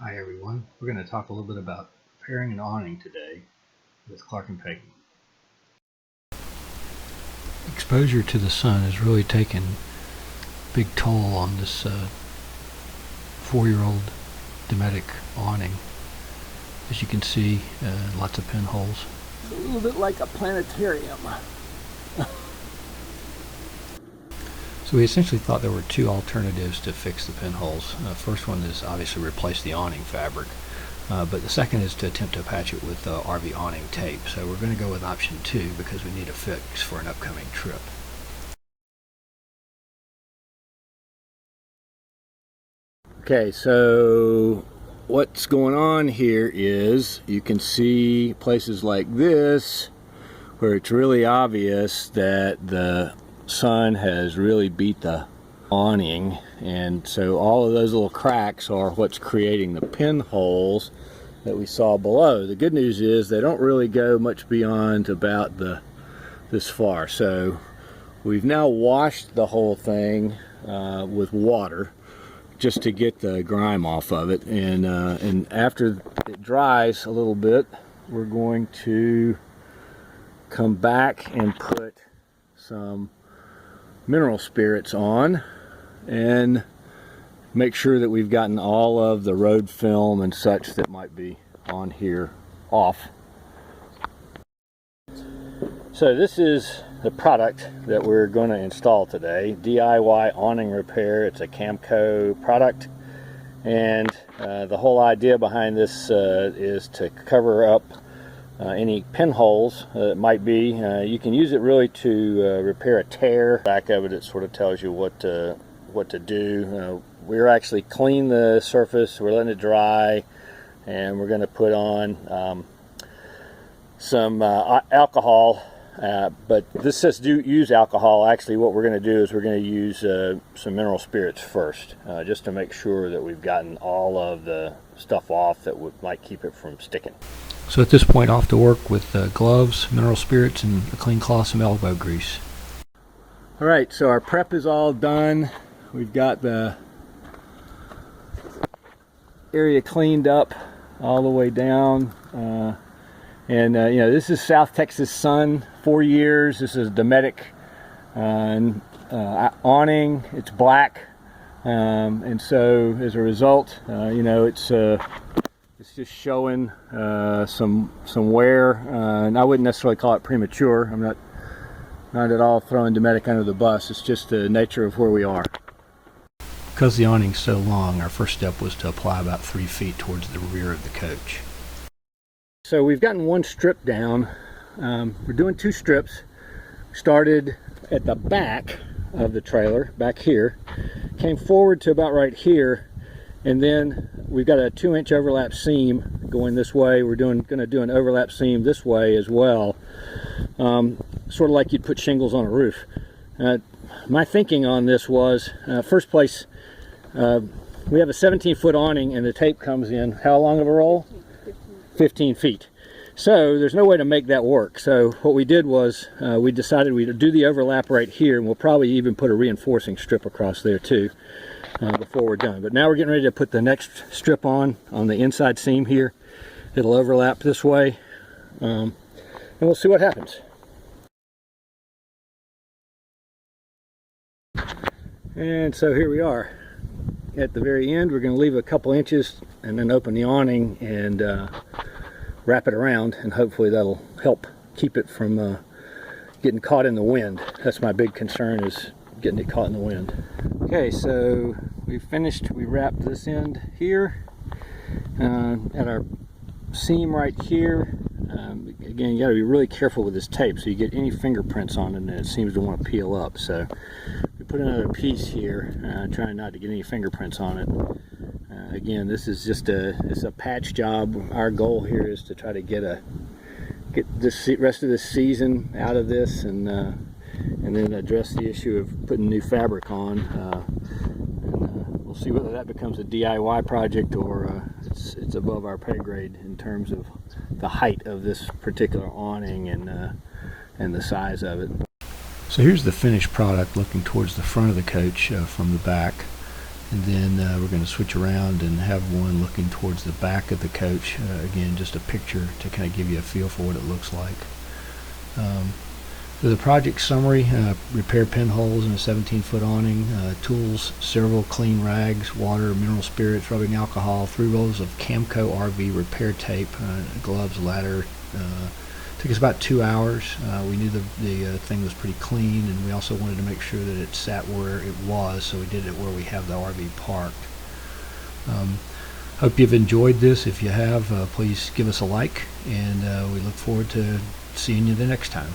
Hi everyone, we're going to talk a little bit about repairing an awning today with Clark and Peggy. Exposure to the sun has really taken a big toll on this 4-year-old Dometic awning. As you can see, lots of pinholes. It's a little bit like a planetarium. So we essentially thought there were two alternatives to fix the pinholes. First one is obviously replace the awning fabric, but the second is to attempt to patch it with RV Awning tape. So we're going to go with option 2 because we need a fix for an upcoming trip. Okay, so what's going on here is you can see places like this where it's really obvious that the sun has really beat the awning, and so all of those little cracks are what's creating the pinholes that we saw below. The good news is they don't really go much beyond about this far. So we've now washed the whole thing with water just to get the grime off of it, and after it dries a little bit, we're going to come back and put some mineral spirits on and make sure that we've gotten all of the road film and such that might be on here off. So this is the product that we're going to install today. DIY awning repair. It's a CAMCO product, and the whole idea behind this is to cover up any pinholes that might be. You can use it really to repair a tear. Back of it, it sort of tells you what to do. We're actually clean the surface. We're letting it dry, and we're going to put on some alcohol. But this says do use alcohol. Actually, what we're going to do is we're going to use some mineral spirits first, just to make sure that we've gotten all of the stuff off that might keep it from sticking. So at this point, off to work with gloves, mineral spirits, and a clean cloth, some elbow grease. All right, so our prep is all done. We've got the area cleaned up all the way down. You know, this is South Texas sun, 4 years. This is Dometic awning. It's black, and so as a result, you know, it's just showing some wear, and I wouldn't necessarily call it premature. I'm not at all throwing Dometic under the bus. It's just the nature of where we are. Because the awning's so long, our first step was to apply about 3 feet towards the rear of the coach. So we've gotten one strip down. We're doing 2 strips. Started at the back of the trailer, back here, came forward to about right here, and then we've got a 2-inch overlap seam going this way. We're going to do an overlap seam this way as well, sort of like you'd put shingles on a roof. My thinking on this was, first place, we have a 17-foot awning, and the tape comes in how long of a roll? 15 feet. So there's no way to make that work. So what we did was we decided we'd do the overlap right here, and we'll probably even put a reinforcing strip across there too before we're done. But now we're getting ready to put the next strip on the inside seam here. It'll overlap this way, and we'll see what happens. And so here we are at the very end. We're going to leave a couple inches and then open the awning and wrap it around, and hopefully that'll help keep it from getting caught in the wind. That's my big concern, is getting it caught in the wind. Okay, so we finished. We wrapped this end here at our seam right here. Again, you got to be really careful with this tape, so you get any fingerprints on it and it seems to want to peel up. So we put another piece here, trying not to get any fingerprints on it. Again, this is just it's a patch job. Our goal here is to try to get this rest of this season out of this, and then address the issue of putting new fabric on. We'll see whether that becomes a DIY project or it's above our pay grade in terms of the height of this particular awning and the size of it. So here's the finished product looking towards the front of the coach from the back. And then we're going to switch around and have one looking towards the back of the coach. Again, just a picture to kind of give you a feel for what it looks like. For the project summary, repair pinholes in a 17-foot awning, tools, several clean rags, water, mineral spirits, rubbing alcohol, 3 rolls of CAMCO RV repair tape, gloves, ladder. Took us about 2 hours. We knew the thing was pretty clean, and we also wanted to make sure that it sat where it was, so we did it where we have the RV parked. Hope you've enjoyed this. If you have, please give us a like, and we look forward to seeing you the next time.